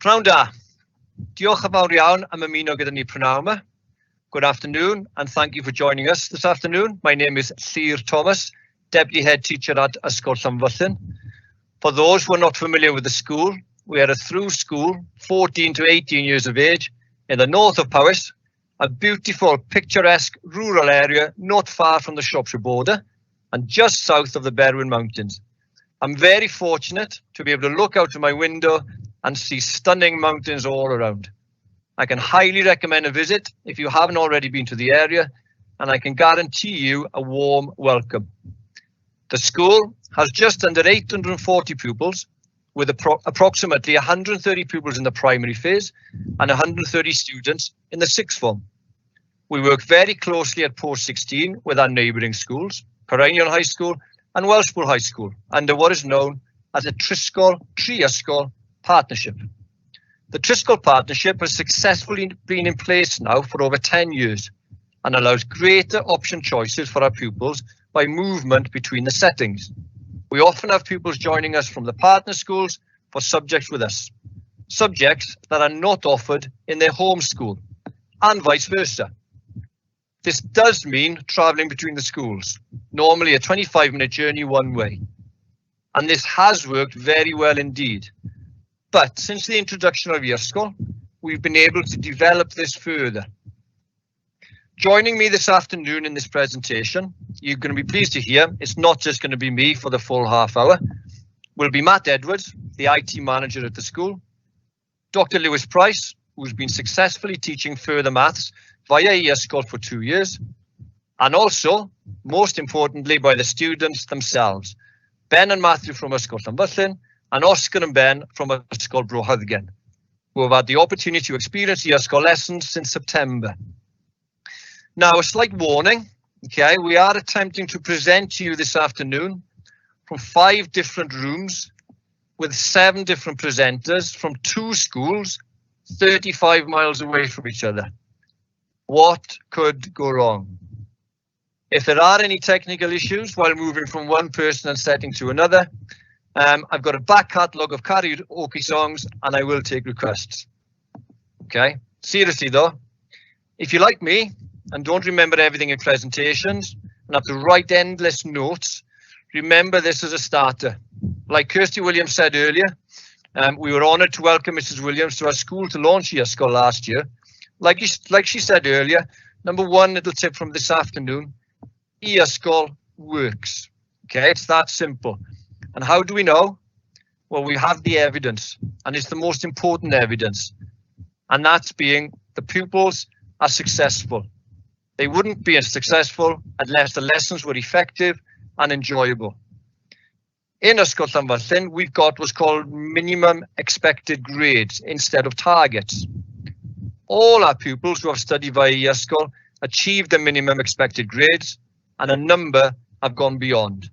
Pnawn da. Diolch yn fawr iawn am ymuno gyda ni prynawn yma. Good afternoon and thank you for joining us this afternoon. My name is Llyr Thomas, Deputy Head Teacher at Ysgol Llanfyllin. For those who are not familiar with the school, we are a through school, 14 to 18 years of age, in the north of Powys, a beautiful, picturesque rural area not far from the Shropshire border and just south of the Berwyn Mountains. I'm very fortunate to be able to look out of my window and see stunning mountains all around. I can highly recommend a visit if you haven't already been to the area, and I can guarantee you a warm welcome. The school has just under 840 pupils, with approximately 130 pupils in the primary phase and 130 students in the sixth form. We work very closely at post 16 with our neighbouring schools, Perennial High School and Welshpool High School, under what is known as a Ysgol partnership. The Ysgol partnership has successfully been in place now for over 10 years and allows greater option choices for our pupils by movement between the settings. We often have pupils joining us from the partner schools for subjects with us, subjects that are not offered in their home school, and vice versa. This does mean travelling between the schools, normally a 25-minute journey one way. And this has worked very well indeed. But since the introduction of Ysgol, we've been able to develop this further. Joining me this afternoon in this presentation, you're going to be pleased to hear, it's not just going to be me for the full half hour, will be Matt Edwards, the IT manager at the school, Dr. Lewis Price, who's been successfully teaching further maths via Ysgol for 2 years, and also, most importantly, by the students themselves, Ben and Matthew from Ysgol Llanfyllin, and Oscar and Ben from Ysgol Bro Hyddgen, who have had the opportunity to experience the Ysgol lessons since September. Now, a slight warning, okay, we are attempting to present to you this afternoon from 5 different rooms with 7 different presenters from 2 schools 35 miles away from each other. What could go wrong? If there are any technical issues while moving from one person and setting to another, I've got a back catalogue of karaoke songs and I will take requests. Okay, seriously though, if you like me and don't remember everything in presentations and have to write endless notes, remember this as a starter. Like Kirsty Williams said earlier, we were honoured to welcome Mrs. Williams to our school to launch Ysgol last year. Like she said earlier, number 1 little tip from this afternoon, Ysgol works. Okay, it's that simple. And how do we know? Well, we have the evidence, and it's the most important evidence. And that's being the pupils are successful. They wouldn't be as successful unless the lessons were effective and enjoyable. In Ysgol Llanfyllin, we've got what's called minimum expected grades instead of targets. All our pupils who have studied via Ysgol achieved the minimum expected grades, and a number have gone beyond.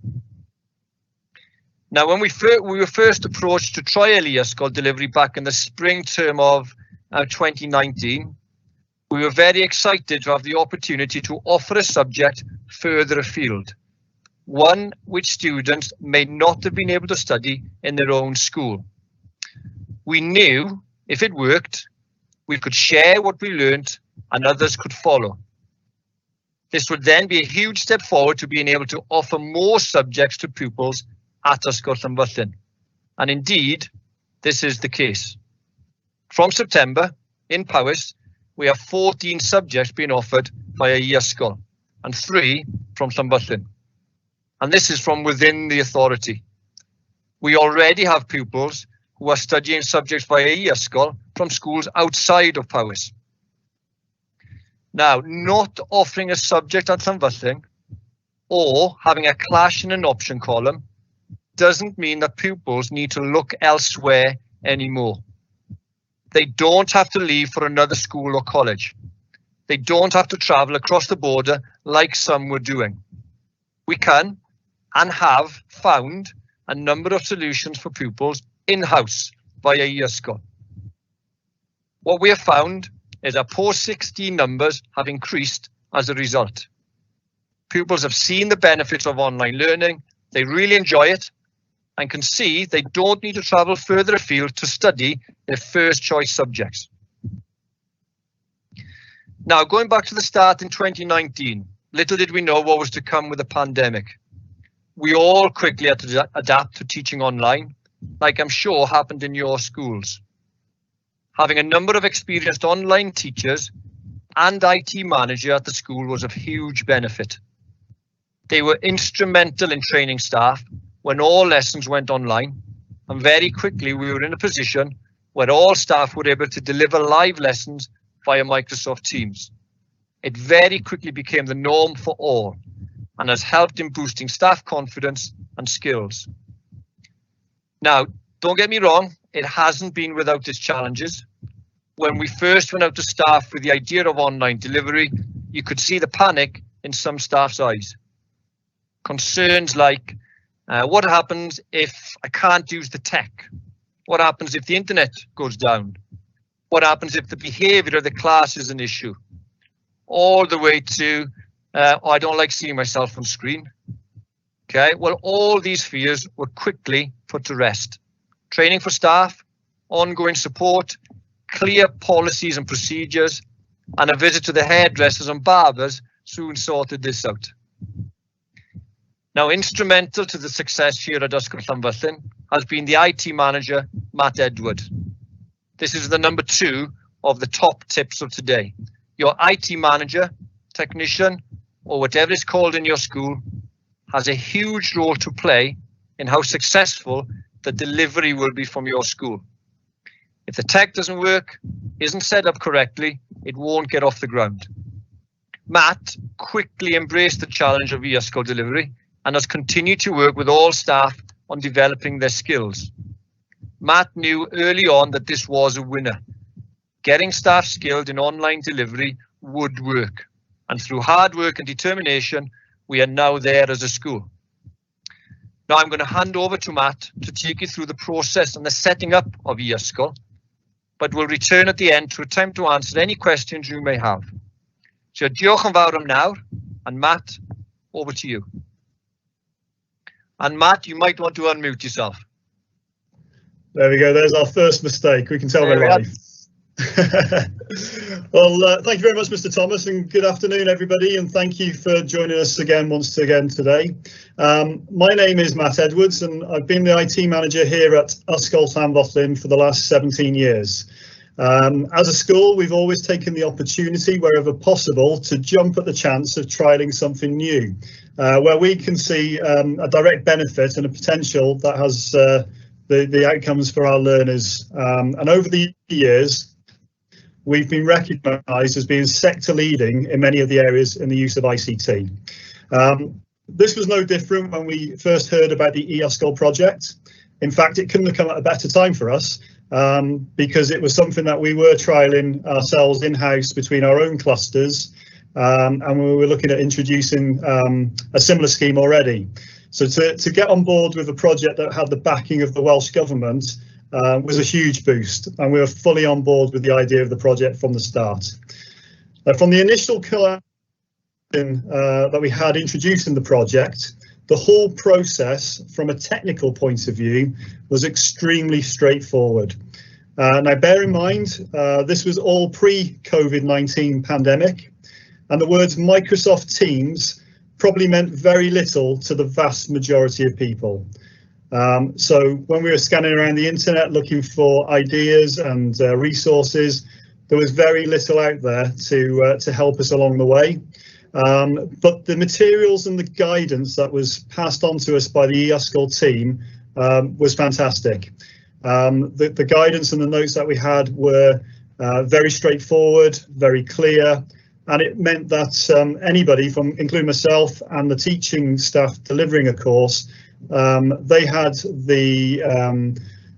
Now, when we were first approached to trial Ysgol delivery back in the spring term of 2019, we were very excited to have the opportunity to offer a subject further afield, one which students may not have been able to study in their own school. We knew if it worked, we could share what we learned and others could follow. This would then be a huge step forward to being able to offer more subjects to pupils at Ysgol Llanfyllin. And indeed, this is the case. From September, in Powys, we have 14 subjects being offered via Ysgol and 3 from Llanfyllin. And this is from within the authority. We already have pupils who are studying subjects via Ysgol from schools outside of Powys. Now, not offering a subject at Llanfyllin or having a clash in an option column doesn't mean that pupils need to look elsewhere anymore. They don't have to leave for another school or college. They don't have to travel across the border like some were doing. We can and have found a number of solutions for pupils in-house via Ysgol. What we have found is our post-16 numbers have increased as a result. Pupils have seen the benefits of online learning, they really enjoy it, and can see they don't need to travel further afield to study their first choice subjects. Now, going back to the start in 2019, little did we know what was to come with the pandemic. We all quickly had to adapt to teaching online, like I'm sure happened in your schools. Having a number of experienced online teachers and IT manager at the school was of huge benefit. They were instrumental in training staff when all lessons went online, and very quickly we were in a position where all staff were able to deliver live lessons via Microsoft Teams. It very quickly became the norm for all and has helped in boosting staff confidence and skills. Now, don't get me wrong, it hasn't been without its challenges. When we first went out to staff with the idea of online delivery, you could see the panic in some staff's eyes. Concerns like, what happens if I can't use the tech? What happens if the internet goes down? What happens if the behavior of the class is an issue? All the way to, I don't like seeing myself on screen. Okay, well, all these fears were quickly put to rest. Training for staff, ongoing support, clear policies and procedures, and a visit to the hairdressers and barbers soon sorted this out. Now, instrumental to the success here at Ysgol Llanfyllin has been the IT manager, Matt Edward. This is the number 2 of the top tips of today. Your IT manager, technician, or whatever it's called in your school, has a huge role to play in how successful the delivery will be from your school. If the tech doesn't work, isn't set up correctly, it won't get off the ground. Matt quickly embraced the challenge of Ysgol delivery and has continued to work with all staff on developing their skills. Matt knew early on that this was a winner. Getting staff skilled in online delivery would work, and through hard work and determination, we are now there as a school. Now I'm going to hand over to Matt to take you through the process and the setting up of Ysgol, but we'll return at the end to attempt to answer any questions you may have. So diolch yn fawr am nawr, and Matt, over to you. And Matt, you might want to unmute yourself. There we go. There's our first mistake. We can tell we're live. Well, thank you very much, Mr. Thomas, and good afternoon, everybody. And thank you for joining us once again today. My name is Matt Edwards, and I've been the IT manager here at Ysgol Llanfyllin for the last 17 years. As a school, we've always taken the opportunity, wherever possible, to jump at the chance of trialling something new, where we can see a direct benefit and a potential that has the outcomes for our learners. And over the years, we've been recognised as being sector leading in many of the areas in the use of ICT. This was no different when we first heard about the e-sgol project. In fact, it couldn't have come at a better time for us, because it was something that we were trialling ourselves in-house between our own clusters, and we were looking at introducing a similar scheme already. So to get on board with a project that had the backing of the Welsh Government was a huge boost, and we were fully on board with the idea of the project from the start. From the initial that we had introducing the project, the whole process from a technical point of view was extremely straightforward. Now bear in mind, this was all pre-COVID-19 pandemic, and the words Microsoft Teams probably meant very little to the vast majority of people. So when we were scanning around the internet looking for ideas and resources, there was very little out there to help us along the way. But the materials and the guidance that was passed on to us by the Ysgol team was fantastic. The guidance and the notes that we had were very straightforward, very clear, and it meant that anybody, including myself and the teaching staff delivering a course, they had the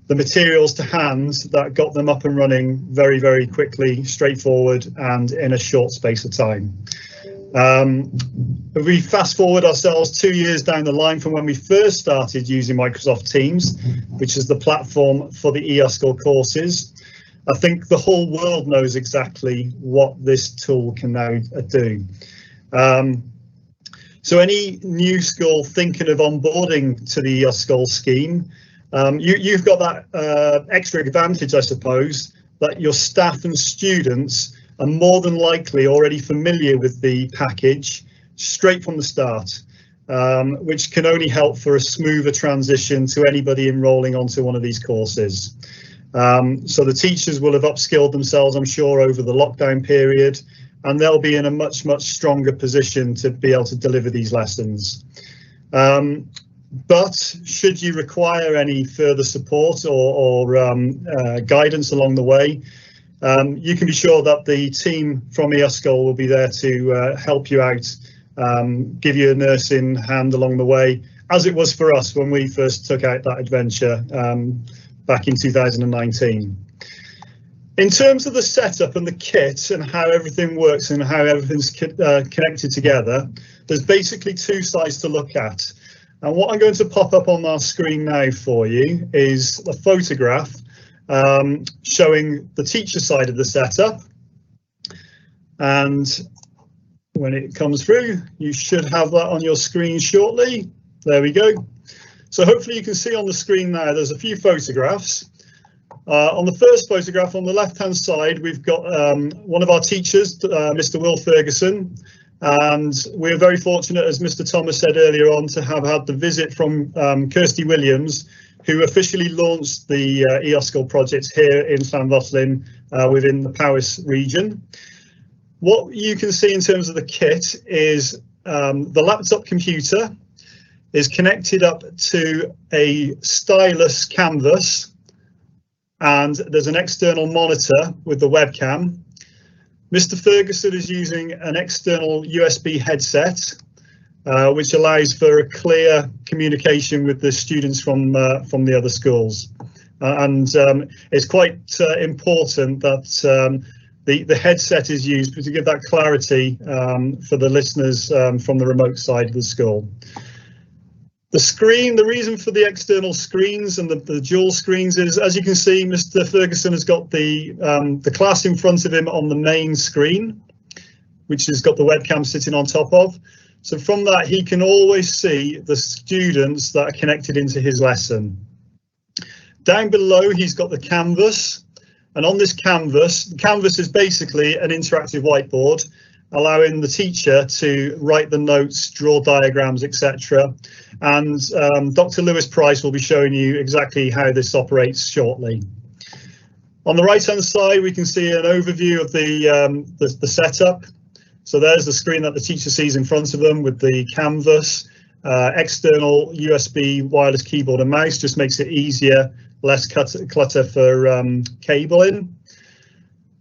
materials to hand that got them up and running very, very quickly, straightforward, and in a short space of time. If we fast forward ourselves 2 years down the line from when we first started using Microsoft Teams, which is the platform for the e-sgol courses, I think the whole world knows exactly what this tool can now do. So any new school thinking of onboarding to the Ysgol scheme, you've got that extra advantage, I suppose, that your staff and students are more than likely already familiar with the package straight from the start, which can only help for a smoother transition to anybody enrolling onto one of these courses. So the teachers will have upskilled themselves, I'm sure, over the lockdown period, and they'll be in a much stronger position to be able to deliver these lessons. But should you require any further support or guidance along the way, you can be sure that the team from Ysgol will be there to help you out, give you a nursing hand along the way, as it was for us when we first took out that adventure back in 2019. In terms of the setup and the kit and how everything works and how everything's connected together, there's basically two sides to look at. And what I'm going to pop up on our screen now for you is a photograph showing the teacher side of the setup. And when it comes through, you should have that on your screen shortly. There we go. So hopefully you can see on the screen now, there's a few photographs. On the first photograph on the left-hand side, we've got one of our teachers, Mr. Will Ferguson, and we're very fortunate, as Mr. Thomas said earlier on, to have had the visit from Kirsty Williams, who officially launched the Ysgol project here in Llanfyllin within the Powys region. What you can see in terms of the kit is the laptop computer is connected up to a stylus canvas, and there's an external monitor with the webcam. Mr. Ferguson is using an external USB headset, which allows for a clear communication with the students from the other schools. It's quite important that the headset is used to give that clarity for the listeners from the remote side of the school. The screen, the reason for the external screens and the dual screens is, as you can see, Mr. Ferguson has got the class in front of him on the main screen, which has got the webcam sitting on top of. So from that, he can always see the students that are connected into his lesson. Down below, he's got the canvas. And on this canvas, the canvas is basically an interactive whiteboard, allowing the teacher to write the notes, draw diagrams, etc. And Dr. Lewis Price will be showing you exactly how this operates shortly. On the right-hand side, we can see an overview of the setup. So there's the screen that the teacher sees in front of them with the canvas, external USB wireless keyboard and mouse, just makes it easier, less clutter for cabling.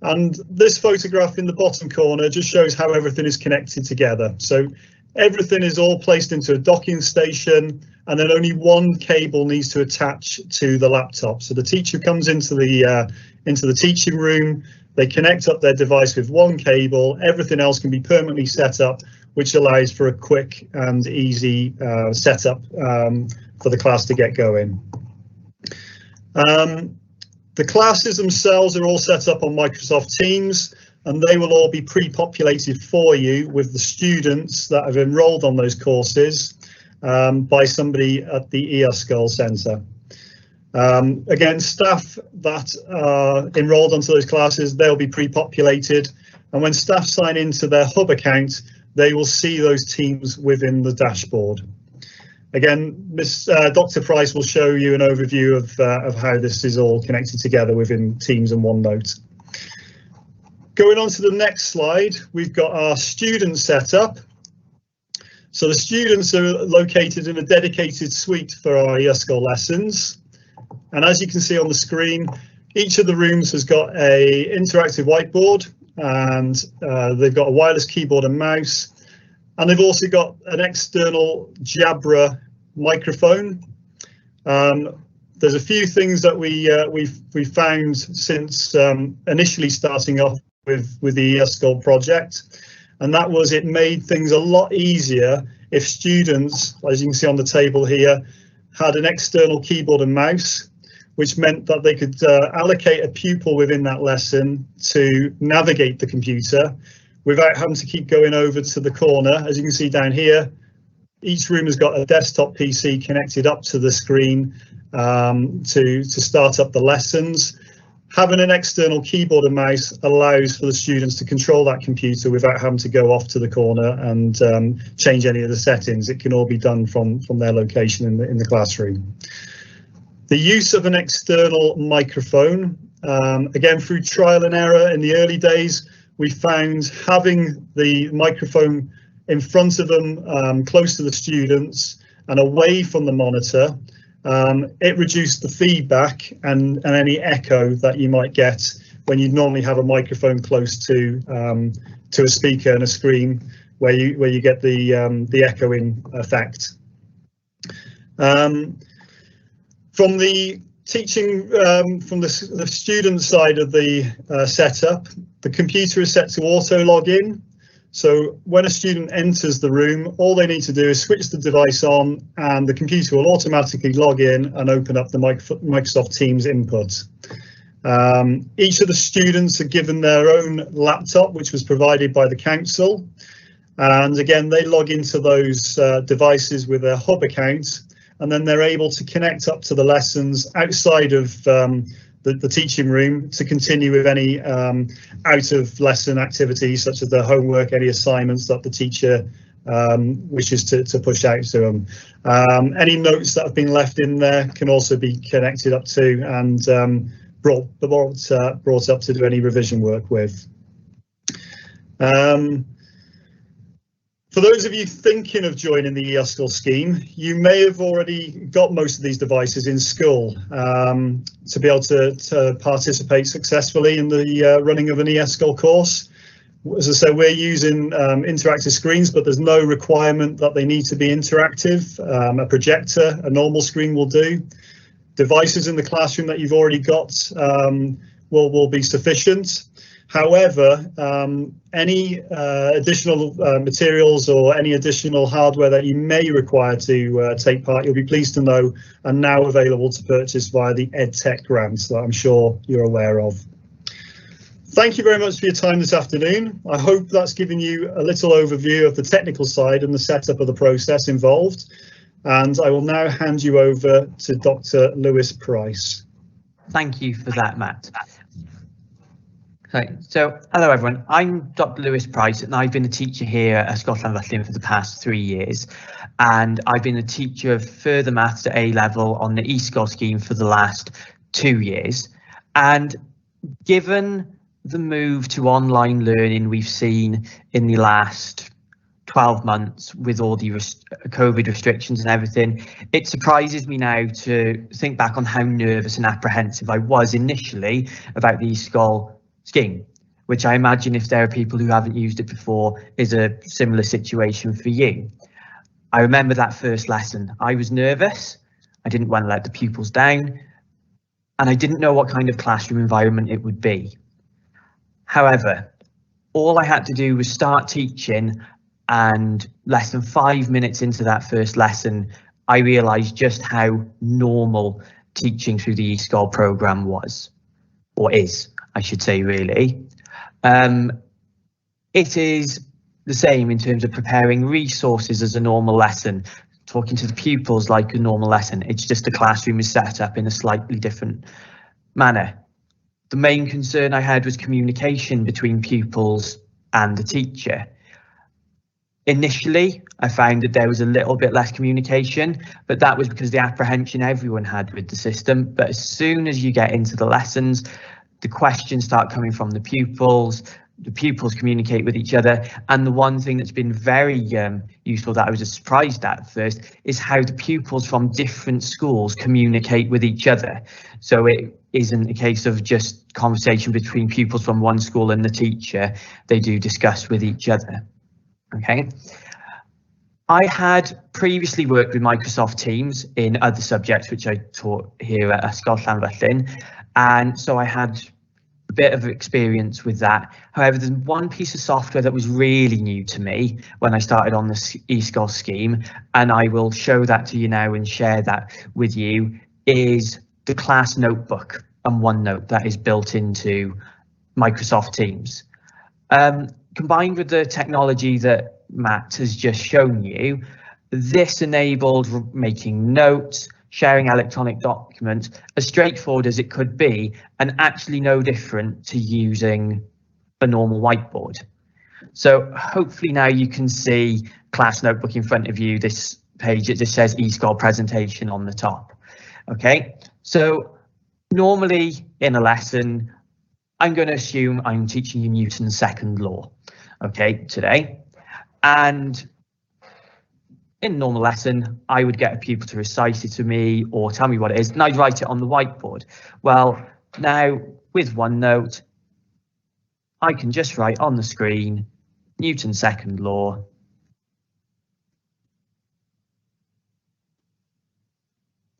And this photograph in the bottom corner just shows how everything is connected together. So everything is all placed into a docking station, and then only one cable needs to attach to the laptop. So the teacher comes into the teaching room, they connect up their device with one cable, everything else can be permanently set up, which allows for a quick and easy setup for the class to get going. The classes themselves are all set up on Microsoft Teams, and they will all be pre-populated for you with the students that have enrolled on those courses by somebody at the Ysgol Centre. Again, staff that are enrolled onto those classes, they'll be pre-populated, and when staff sign into their hub account, they will see those teams within the dashboard. Again, Dr. Price will show you an overview of how this is all connected together within Teams and OneNote. Going on to the next slide, we've got our student setup. So the students are located in a dedicated suite for our Ysgol lessons. And as you can see on the screen, each of the rooms has got an interactive whiteboard, and they've got a wireless keyboard and mouse. And they've also got an external Jabra microphone. There's a few things that we've found since initially starting off with the Ysgol project, and that was it made things a lot easier if students, as you can see on the table here, had an external keyboard and mouse, which meant that they could allocate a pupil within that lesson to navigate the computer without having to keep going over to the corner. As you can see down here, Each room has got a desktop PC connected up to the screen to start up the lessons. Having an external keyboard and mouse allows for the students to control that computer without having to go off to the corner and change any of the settings. It can all be done from their location in the classroom. The use of an external microphone, again through trial and error in the early days, we found having the microphone in front of them, close to the students and away from the monitor, it reduced the feedback and any echo that you might get when you'd normally have a microphone close to a speaker and a screen where you get the echoing effect. From the teaching, from the student side of the setup, the computer is set to auto log in. So when a student enters the room, all they need to do is switch the device on and the computer will automatically log in and open up the Microsoft Teams input. Each of the students are given their own laptop, which was provided by the council. And again, they log into those devices with their hub account, and then they're able to connect up to the lessons outside of the teaching room to continue with any out of lesson activities such as the homework, any assignments that the teacher wishes to push out to them. Any notes that have been left in there can also be connected up to and brought up to do any revision work with. For those of you thinking of joining the Ysgol scheme, you may have already got most of these devices in school to be able to participate successfully in the running of an Ysgol course. As I say, we're using interactive screens, but there's no requirement that they need to be interactive. A projector, a normal screen will do. Devices in the classroom that you've already got will be sufficient. However, any additional materials or any additional hardware that you may require to take part, you'll be pleased to know are now available to purchase via the EdTech grants that I'm sure you're aware of. Thank you very much for your time this afternoon. I hope that's given you a little overview of the technical side and the setup of the process involved. And I will now hand you over to Dr. Lewis Price. Thank you for that, Matt. So hello everyone, I'm Dr. Lewis Price and I've been a teacher here at Llanfyllin for the past 3 years, and I've been a teacher of further maths at A level on the Ysgol scheme for the last 2 years. And given the move to online learning we've seen in the last 12 months with all the COVID restrictions and everything, it surprises me now to think back on how nervous and apprehensive I was initially about the Ysgol scheme, which I imagine if there are people who haven't used it before is a similar situation for you. I remember that first lesson. I was nervous, I didn't want to let the pupils down, and I didn't know what kind of classroom environment it would be. However, all I had to do was start teaching, and less than 5 minutes into that first lesson, I realised just how normal teaching through the Ysgol programme was, or is, I should say, really. It is the same in terms of preparing resources as a normal lesson, talking to the pupils like a normal lesson. It's just the classroom is set up in a slightly different manner. The main concern I had was communication between pupils and the teacher. Initially, I found that there was a little bit less communication, but that was because the apprehension everyone had with the system. But as soon as you get into the lessons, the questions start coming from the pupils communicate with each other. And the one thing that's been very useful that I was surprised at first is how the pupils from different schools communicate with each other. So it isn't a case of just conversation between pupils from one school and the teacher. They do discuss with each other. Okay. I had previously worked with Microsoft Teams in other subjects, which I taught here at Llanfyllin, and so I had a bit of experience with that. However, there's one piece of software that was really new to me when I started on the Ysgol scheme, and I will show that to you now and share that with you, is the class notebook and OneNote that is built into Microsoft Teams. Combined with the technology that Matt has just shown you, This enabled making notes, sharing electronic documents, as straightforward as it could be, and actually no different to using a normal whiteboard. So hopefully now you can see class notebook in front of you, this page, it just says Ysgol presentation on the top. Okay, so normally in a lesson, I'm going to assume I'm teaching you Newton's second law, okay, today. And in a normal lesson, I would get a pupil to recite it to me or tell me what it is, and I'd write it on the whiteboard. Well, now with OneNote, I can just write on the screen Newton's second law,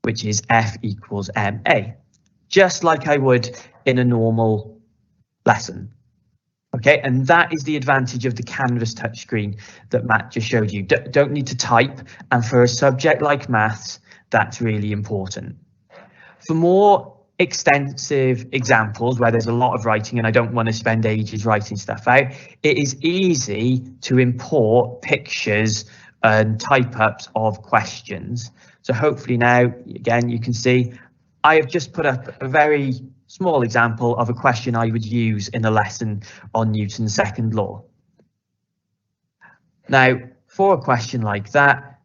which is F equals ma, just like I would in a normal lesson. Okay, and that is the advantage of the Canvas touchscreen that Matt just showed you. Don't need to type, and for a subject like maths, that's really important. For more extensive examples where there's a lot of writing and I don't want to spend ages writing stuff out, it is easy to import pictures and type-ups of questions. So hopefully now, again, you can see I have just put up a very small example of a question I would use in a lesson on Newton's second law. Now, for a question like that,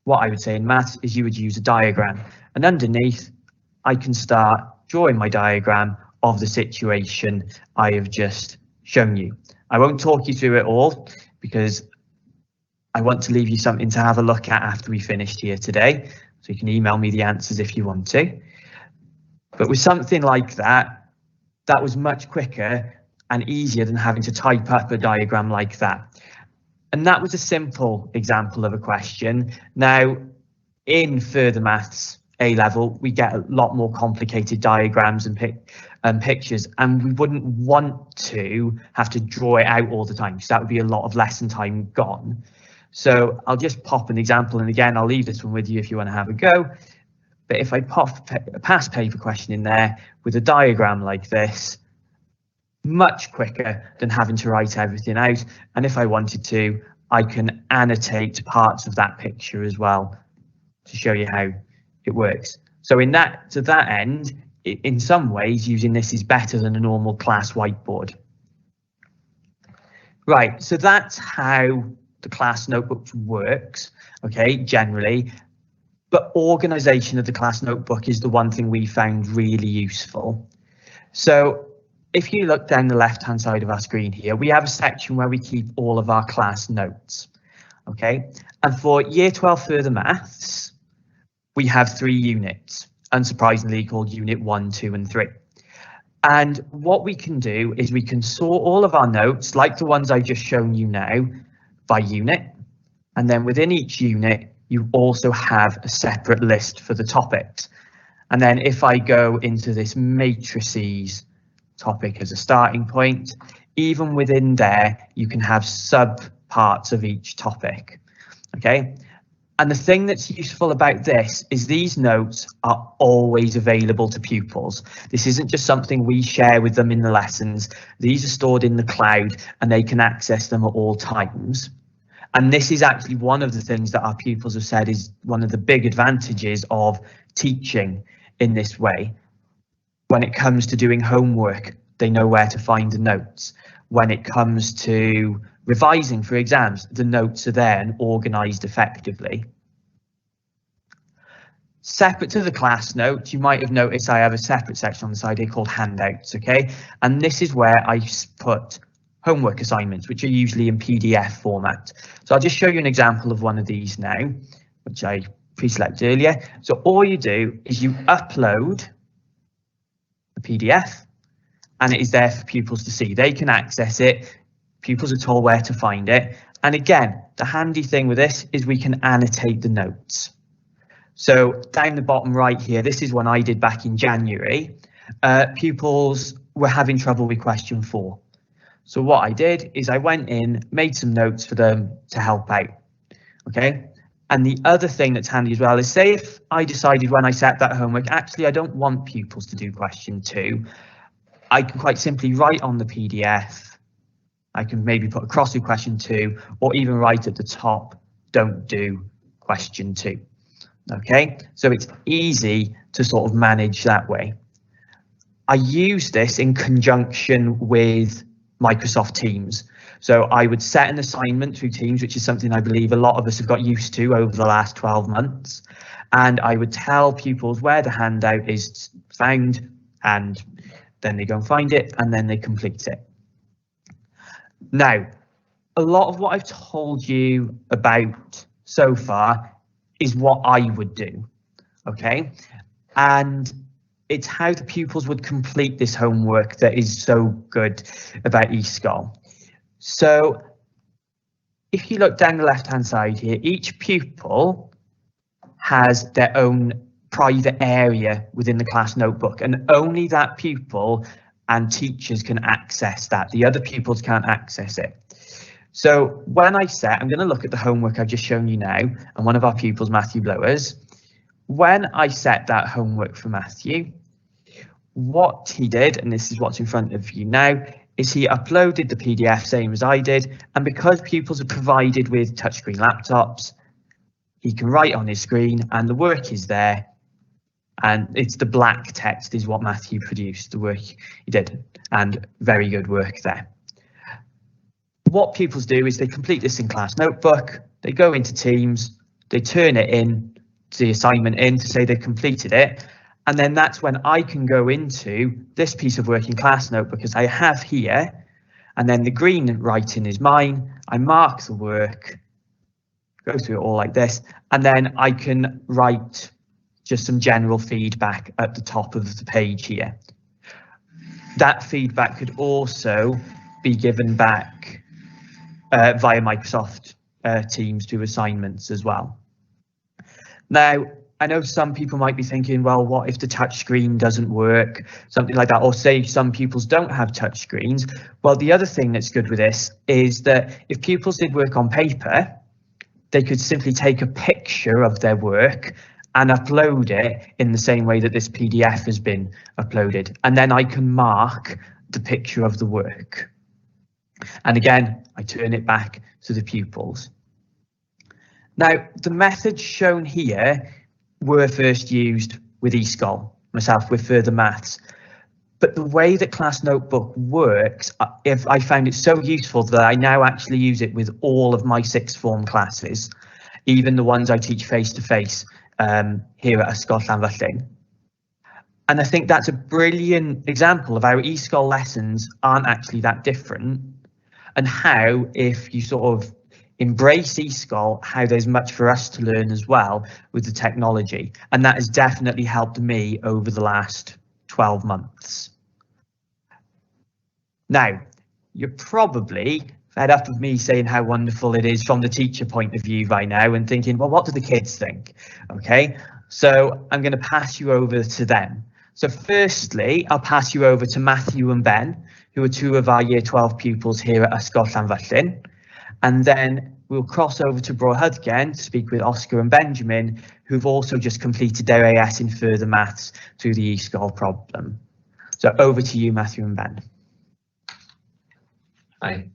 what I would say in maths is you would use a diagram, and underneath I can start drawing my diagram of the situation I have just shown you. I won't talk you through it all because I want to leave you something to have a look at after we finished here today. So you can email me the answers if you want to. But with something like that, that was much quicker and easier than having to type up a diagram like that. And that was a simple example of a question. Now, in further maths A level, we get a lot more complicated diagrams and pictures, and we wouldn't want to have to draw it out all the time, because that would be a lot of lesson time gone. So I'll just pop an example, and again, I'll leave this one with you if you want to have a go. But if I pop a past paper question in there with a diagram like this, much quicker than having to write everything out. And if I wanted to, I can annotate parts of that picture as well to show you how it works. So to that end, in some ways, using this is better than a normal class whiteboard. Right, so that's how the class notebook works, okay, generally. But organization of the class notebook is the one thing we found really useful. So if you look down the left-hand side of our screen here, we have a section where we keep all of our class notes, okay? And for Year 12 Further Maths, we have 3 units, unsurprisingly called Unit 1, 2, and 3. And what we can do is we can sort all of our notes, like the ones I've just shown you now, by unit. And then within each unit, you also have a separate list for the topics. And then if I go into this matrices topic as a starting point, even within there, you can have sub parts of each topic. Okay. And the thing that's useful about this is these notes are always available to pupils. This isn't just something we share with them in the lessons. These are stored in the cloud and they can access them at all times. And this is actually one of the things that our pupils have said is one of the big advantages of teaching in this way. When it comes to doing homework, they know where to find the notes. When it comes to revising for exams, the notes are there and organised effectively. Separate to the class notes, you might have noticed I have a separate section on the side here called Handouts, okay? And this is where I put homework assignments, which are usually in PDF format. So I'll just show you an example of one of these now, which I pre-selected earlier. So all you do is you upload a PDF and it is there for pupils to see. They can access it. Pupils are told where to find it. And again, the handy thing with this is we can annotate the notes. So down the bottom right here, this is one I did back in January. Pupils were having trouble with question 4. So what I did is I went in, made some notes for them to help out. Okay. And the other thing that's handy as well is, say if I decided when I set that homework, actually, I don't want pupils to do question 2. I can quite simply write on the PDF. I can maybe put a cross through question 2 or even write at the top don't do question 2. Okay, so it's easy to sort of manage that way. I use this in conjunction with Microsoft Teams. So I would set an assignment through Teams, which is something I believe a lot of us have got used to over the last 12 months. And I would tell pupils where the handout is found, and then they go and find it, and then they complete it. Now, a lot of what I've told you about so far is what I would do, okay? And it's how the pupils would complete this homework that is so good about Ysgol. So if you look down the left-hand side here, each pupil has their own private area within the class notebook, and only that pupil and teachers can access that. The other pupils can't access it. So when I set, I'm going to look at the homework I've just shown you now, and one of our pupils, Matthew Blowers. When I set that homework for Matthew, what he did, and this is what's in front of you now, is he uploaded the PDF, same as I did, and because pupils are provided with touchscreen laptops, he can write on his screen and the work is there, and it's the black text is what Matthew produced, the work he did, and very good work there. What pupils do is they complete this in class notebook, they go into Teams, they turn it in, the assignment in to say they completed it, and then that's when I can go into this piece of work in class notebook as I have here, and then the green writing is mine, I mark the work, go through it all like this, and then I can write just some general feedback at the top of the page here. That feedback could also be given back via Microsoft Teams to assignments as well. Now, I know some people might be thinking, well, what if the touch screen doesn't work, something like that, or say some pupils don't have touch screens. Well, the other thing that's good with this is that if pupils did work on paper, they could simply take a picture of their work and upload it in the same way that this PDF has been uploaded. And then I can mark the picture of the work. And again, I turn it back to the pupils. Now, the methods shown here were first used with Ysgol, myself with Further Maths. But the way that Class Notebook works, I found it so useful that I now actually use it with all of my sixth form classes, even the ones I teach face-to-face here at Ysgol Llanfyllin. And I think that's a brilliant example of how Ysgol lessons aren't actually that different, and how, if you sort of embrace Ysgol, how there's much for us to learn as well with the technology. And that has definitely helped me over the last 12 months. Now, you're probably fed up of me saying how wonderful it is from the teacher point of view by now and thinking, well, what do the kids think? Okay, so I'm going to pass you over to them. So firstly, I'll pass you over to Matthew and Ben, who are two of our Year 12 pupils here at Ysgol Llanfyllin. And then we'll cross over to Brohud again to speak with Oscar and Benjamin, who've also just completed their AS in Further Maths through the Ysgol problem. So over to you, Matthew and Ben. Hi.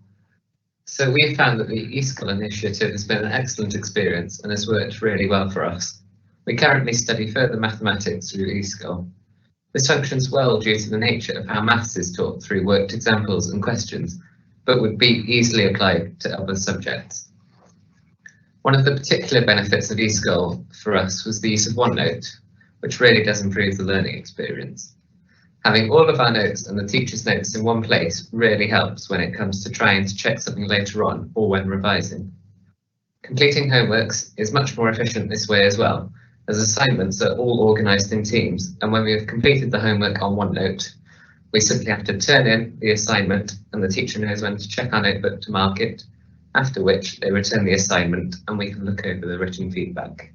So we found that the Ysgol initiative has been an excellent experience and has worked really well for us. We currently study further mathematics through Ysgol. This functions well due to the nature of how maths is taught through worked examples and questions, but would be easily applied to other subjects. One of the particular benefits of Ysgol for us was the use of Onenote, which really does improve the learning experience. Having all of our notes and the teacher's notes in one place really helps when it comes to trying to check something later on or when revising. Completing homeworks is much more efficient this way as well, as assignments are all organised in teams, and when we have completed the homework on OneNote, we simply have to turn in the assignment and the teacher knows when to check our notebook to mark it, after which they return the assignment and we can look over the written feedback.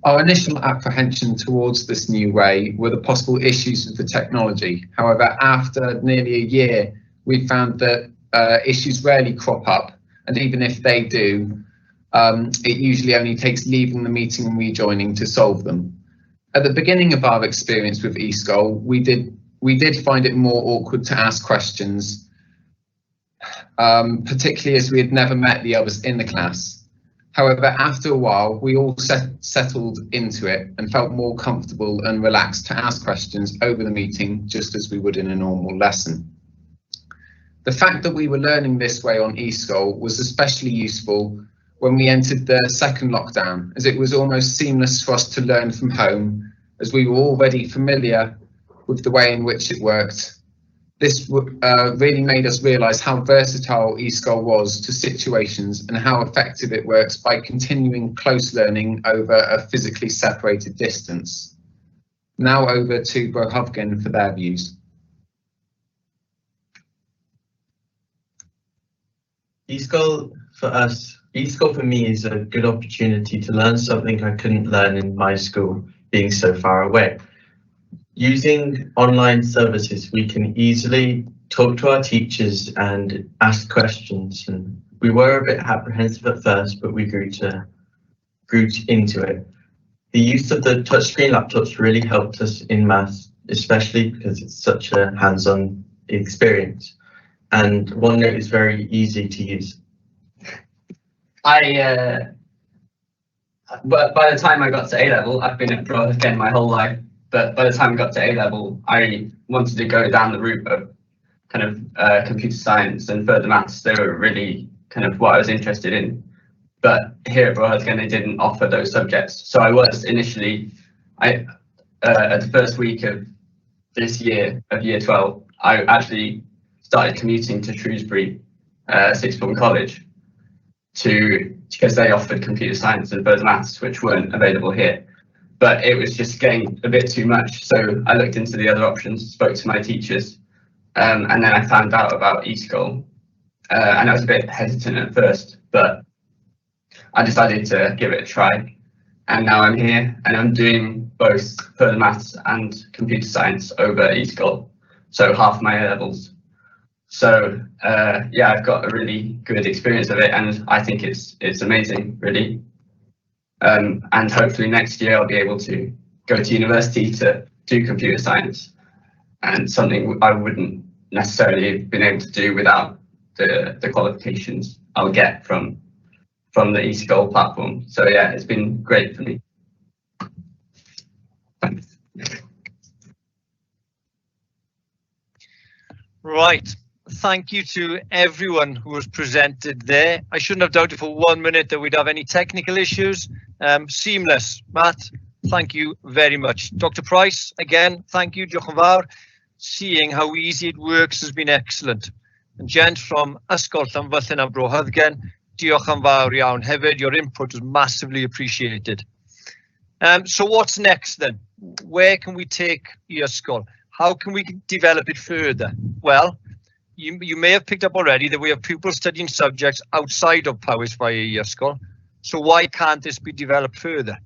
Our initial apprehension towards this new way were the possible issues with the technology. However, after nearly a year, we found that issues rarely crop up, and even if they do, it usually only takes leaving the meeting and rejoining to solve them. At the beginning of our experience with Ysgol, we did find it more awkward to ask questions, particularly as we had never met the others in the class. However, after a while, we all settled into it and felt more comfortable and relaxed to ask questions over the meeting, just as we would in a normal lesson. The fact that we were learning this way on Ysgol was especially useful when we entered the second lockdown, as it was almost seamless for us to learn from home, as we were already familiar with the way in which it worked. This really made us realise how versatile Ysgol was to situations and how effective it works by continuing close learning over a physically separated distance. Now over to Brohovgen for their views. Ysgol for me is a good opportunity to learn something I couldn't learn in my school, being so far away. Using online services, we can easily talk to our teachers and ask questions. And we were a bit apprehensive at first, but we grew into it. The use of the touchscreen laptops really helped us in maths, especially because it's such a hands-on experience. And Onenote is very easy to use. But by the time I got to A-level, I've been at Brohovgen my whole life. But by the time I got to A-level, I wanted to go down the route of kind of computer science and further maths. They were really kind of what I was interested in. But here at Brohovgen, they didn't offer those subjects. So I was initially, at the first week of this year, of year 12, I actually started commuting to Shrewsbury, Sixth Form College, because they offered computer science and further maths, which weren't available here. But it was just getting a bit too much. So I looked into the other options, spoke to my teachers, and then I found out about Ysgol. And I was a bit hesitant at first, but I decided to give it a try. And now I'm here and I'm doing both further maths and computer science over Ysgol. So half my A-levels. So yeah, I've got a really good experience of it, and I think it's amazing, really. And hopefully next year I'll be able to go to university to do computer science, and something I wouldn't necessarily have been able to do without the qualifications I'll get from the Ysgol platform. So yeah, it's been great for me. Thanks. Right. Thank you to everyone who was presented there. I shouldn't have doubted for 1 minute that we'd have any technical issues. Seamless. Matt, thank you very much. Dr. Price, again, thank you. Diolch yn fawr. Seeing how easy it works has been excellent. And Jen from Ysgol Llanfyllin a Brohovgen, diolch yn fawr iawn hefyd. Your input was massively appreciated. So what's next then? Where can we take Ysgol? How can we develop it further? Well, you may have picked up already that we have pupils studying subjects outside of Powys via Ysgol. So why can't this be developed further?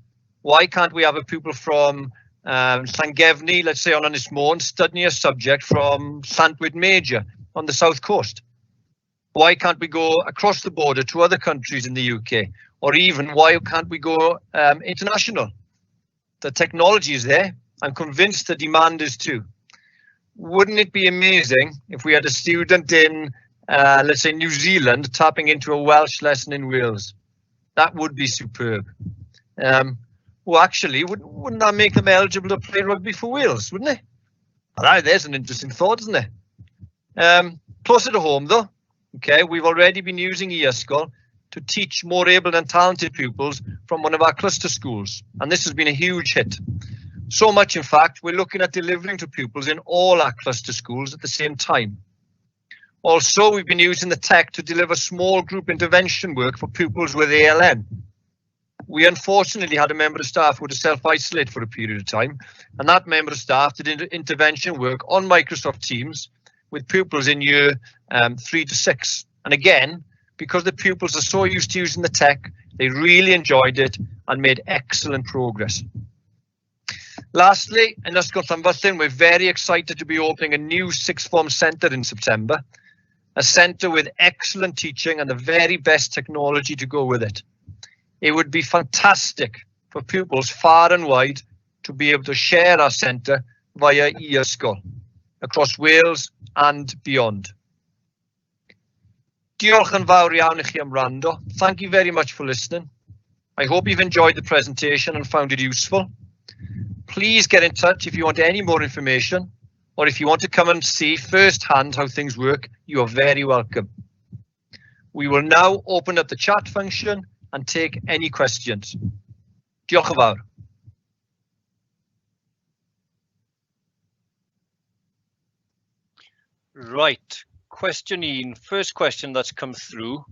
Why can't we have a pupil from Llangefni, let's say on Ynys Môn, studying a subject from Llantwyd Major on the south coast? Why can't we go across the border to other countries in the UK? Or even why can't we go international? The technology is there. I'm convinced the demand is too. Wouldn't it be amazing if we had a student in, let's say, New Zealand tapping into a Welsh lesson in Wales? That would be superb. Well, actually, wouldn't that make them eligible to play rugby for Wales, wouldn't it? Well, there's an interesting thought, isn't it? Closer to home, though, okay, we've already been using Ysgol to teach more able and talented pupils from one of our cluster schools, and this has been a huge hit. So much, in fact, we're looking at delivering to pupils in all our cluster schools at the same time. Also, we've been using the tech to deliver small group intervention work for pupils with ALN. We unfortunately had a member of staff who had to self-isolate for a period of time, and that member of staff did intervention work on Microsoft Teams with pupils in year 3 to 6. And again, because the pupils are so used to using the tech, they really enjoyed it and made excellent progress. Lastly, in Ysgol Llanfyllin, we're very excited to be opening a new sixth form centre in September, a centre with excellent teaching and the very best technology to go with it. It would be fantastic for pupils far and wide to be able to share our centre via Ysgol across Wales and beyond. Diolch yn fawr iawn I chi am wrando. Thank you very much for listening. I hope you've enjoyed the presentation and found it useful. Please get in touch if you want any more information, or if you want to come and see firsthand how things work, you are very welcome. We will now open up the chat function and take any questions. Diolch yn fawr. Right, question 1, first question that's come through.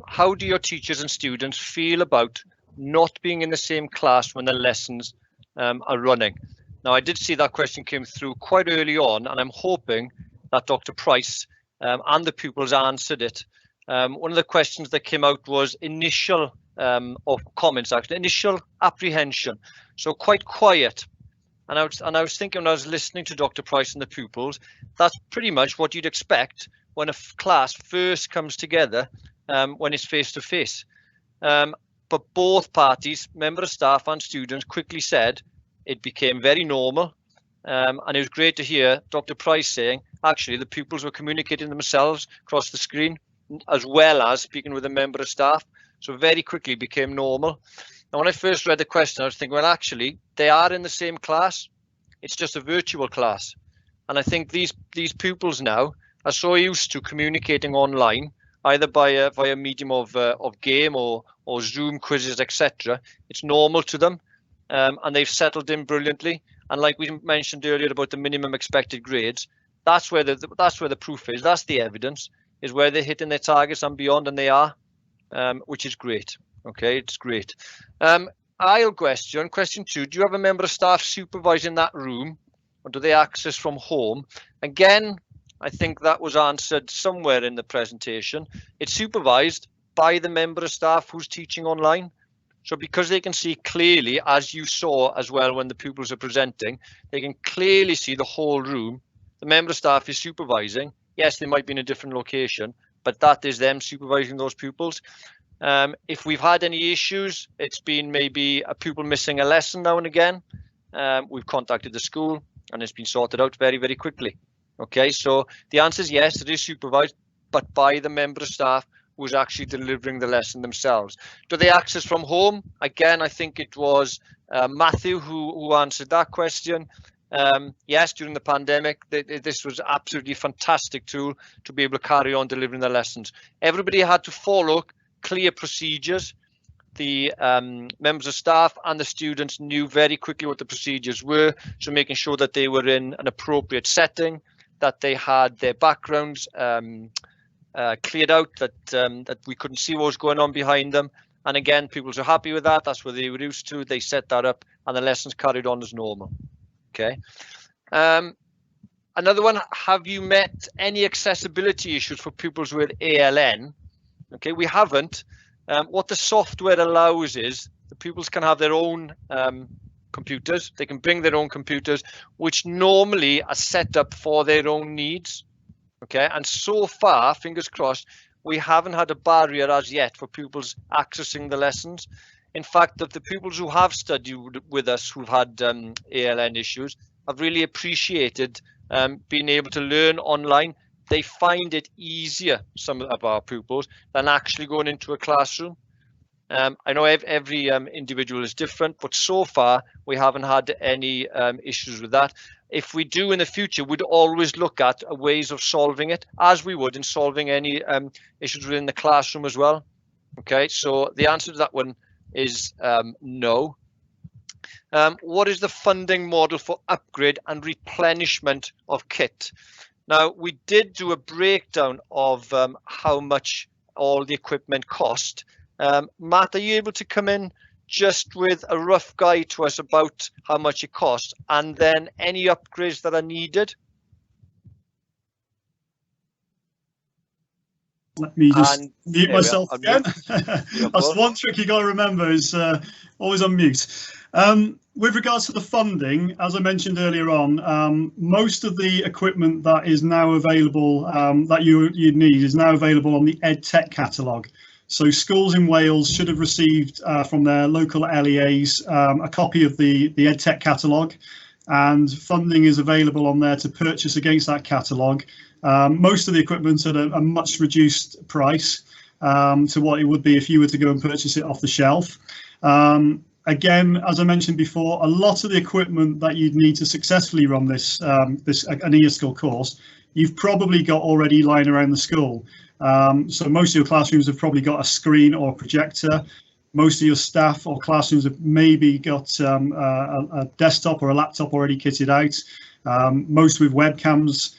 How do your teachers and students feel about not being in the same class when the lessons are running? Now, I did see that question came through quite early on, and I'm hoping that Dr. Price and the pupils answered it. One of the questions that came out was initial, or comments actually, initial apprehension. So quite quiet. And I was thinking when I was listening to Dr. Price and the pupils, that's pretty much what you'd expect when a class first comes together when it's face to face. But both parties, member of staff and students, quickly said it became very normal. And it was great to hear Dr. Price saying, actually, the pupils were communicating themselves across the screen, as well as speaking with a member of staff. So very quickly became normal. And when I first read the question, I was thinking, well, actually, they are in the same class. It's just a virtual class. And I think these pupils now are so used to communicating online, either by via medium of game or Zoom quizzes, etc. It's normal to them, and they've settled in brilliantly. And like we mentioned earlier about the minimum expected grades, that's where the proof is. That's the evidence, is where they're hitting their targets and beyond, and they are, which is great. Okay, it's great. Question 2, do you have a member of staff supervising that room, or do they access from home? Again, I think that was answered somewhere in the presentation. It's supervised by the member of staff who's teaching online. So because they can see clearly, as you saw as well when the pupils are presenting, they can clearly see the whole room. The member of staff is supervising. Yes, they might be in a different location, but that is them supervising those pupils. If we've had any issues, it's been maybe a pupil missing a lesson now and again. We've contacted the school and it's been sorted out very, very quickly. Okay, so the answer is yes, it is supervised, but by the member of staff who's actually delivering the lesson themselves. Do they access from home? Again, I think it was Matthew who answered that question. Yes, during the pandemic, this was absolutely fantastic tool to be able to carry on delivering the lessons. Everybody had to follow clear procedures. The members of staff and the students knew very quickly what the procedures were, so making sure that they were in an appropriate setting, that they had their backgrounds cleared out, that we couldn't see what was going on behind them. And again, people are happy with that. That's what they were used to. They set that up and the lessons carried on as normal. Okay. Another one, have you met any accessibility issues for pupils with ALN? Okay, we haven't. What the software allows is the pupils can have their own computers. They can bring their own computers, which normally are set up for their own needs. Okay, and so far, fingers crossed, we haven't had a barrier as yet for pupils accessing the lessons. In fact, the pupils who have studied with us, who've had ALN issues, have really appreciated being able to learn online. They find it easier, some of our pupils, than actually going into a classroom. I know every individual is different, but so far we haven't had any issues with that. If we do in the future, we'd always look at ways of solving it, as we would in solving any issues within the classroom as well. Okay, so the answer to that one is no. What is the funding model for upgrade and replenishment of kit? Now, we did do a breakdown of how much all the equipment cost. Matt, are you able to come in just with a rough guide to us about how much it costs and then any upgrades that are needed? Let me just mute myself again. That's one trick you got to remember, is always on mute. With regards to the funding, as I mentioned earlier on, most of the equipment that is now available that you need is now available on the EdTech catalogue. So schools in Wales should have received from their local LEAs a copy of the EdTech catalogue, and funding is available on there to purchase against that catalogue. Most of the equipment at a much reduced price to what it would be if you were to go and purchase it off the shelf. Again, as I mentioned before, a lot of the equipment that you'd need to successfully run an Ysgol course, you've probably got already lying around the school. So most of your classrooms have probably got a screen or a projector. Most of your staff or classrooms have maybe got a desktop or a laptop already kitted out, most with webcams.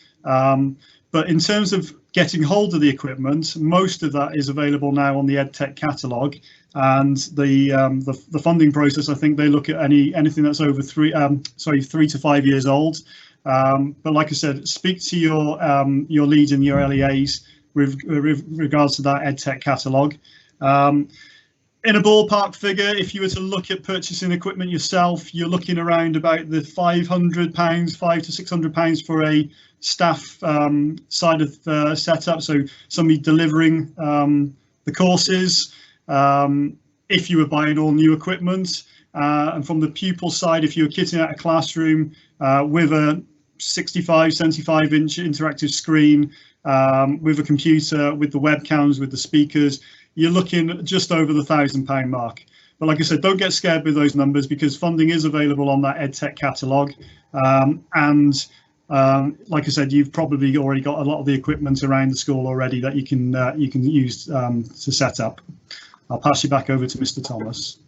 But in terms of getting hold of the equipment, most of that is available now on the EdTech catalogue, and the funding process, I think they look at anything that's over 3 to 5 years old. But like I said, speak to your leads and your LEAs with regards to that EdTech catalogue. In a ballpark figure, if you were to look at purchasing equipment yourself, you're looking around about the £500, £500 to £600 for a staff side of setup. So somebody delivering the courses. If you were buying all new equipment, and from the pupil side, if you were kitting out a classroom with a 65, 75-inch interactive screen, with a computer, with the webcams, with the speakers, you're looking just over the £1,000 mark. But like I said, don't get scared with those numbers, because funding is available on that EdTech catalogue. Like I said, you've probably already got a lot of the equipment around the school already that you can use to set up. I'll pass you back over to Mr. Thomas.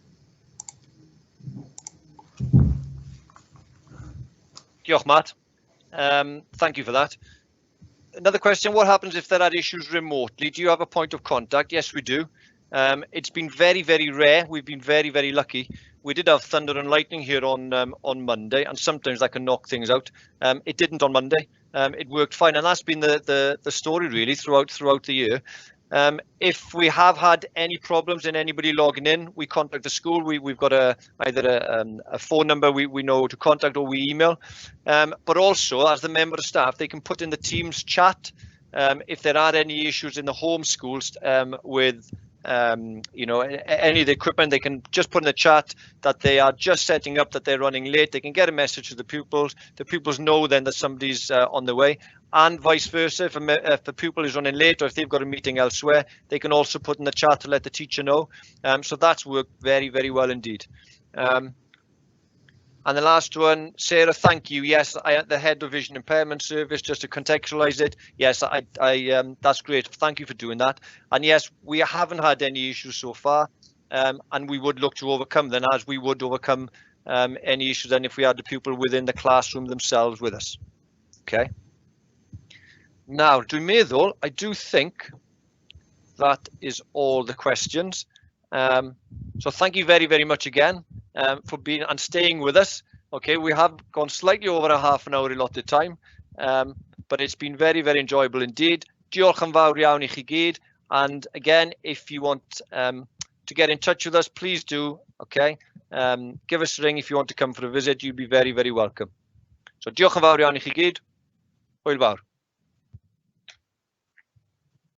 Diolch, Matt. Thank you for that. Another question, what happens if there are issues remotely? Do you have a point of contact? Yes, we do. It's been very, very rare. We've been very, very lucky. We did have thunder and lightning here on Monday, and sometimes that can knock things out. It didn't on Monday. It worked fine, and that's been the story really throughout the year. If we have had any problems in anybody logging in, we contact the school. We've got either a phone number we know to contact, or we email. But also, as the member of staff, they can put in the Teams chat if there are any issues in the home schools with any of the equipment. They can just put in the chat that they are just setting up, that they're running late. They can get a message to the pupils. The pupils know then that somebody's on the way, and vice versa. If the pupil is running late, or if they've got a meeting elsewhere, they can also put in the chat to let the teacher know. So that's worked very, very well indeed. And the last one, Sarah, thank you. Yes, I am the head of Vision Impairment Service, just to contextualise it. Yes, that's great. Thank you for doing that. And yes, we haven't had any issues so far, and we would look to overcome them, as we would overcome any issues then if we had the pupil within the classroom themselves with us. Okay. Now, dwi'n meddwl, I do think that is all the questions. So thank you very, very much again for being and staying with us. Okay, we have gone slightly over a half an hour allotted time, but it's been very, very enjoyable indeed. Diolch yn fawr iawn I chi gyd. And again, if you want to get in touch with us, please do. Okay, give us a ring if you want to come for a visit. You'd be very, very welcome. So diolch yn fawr iawn I chi gyd. Hwyl fawr.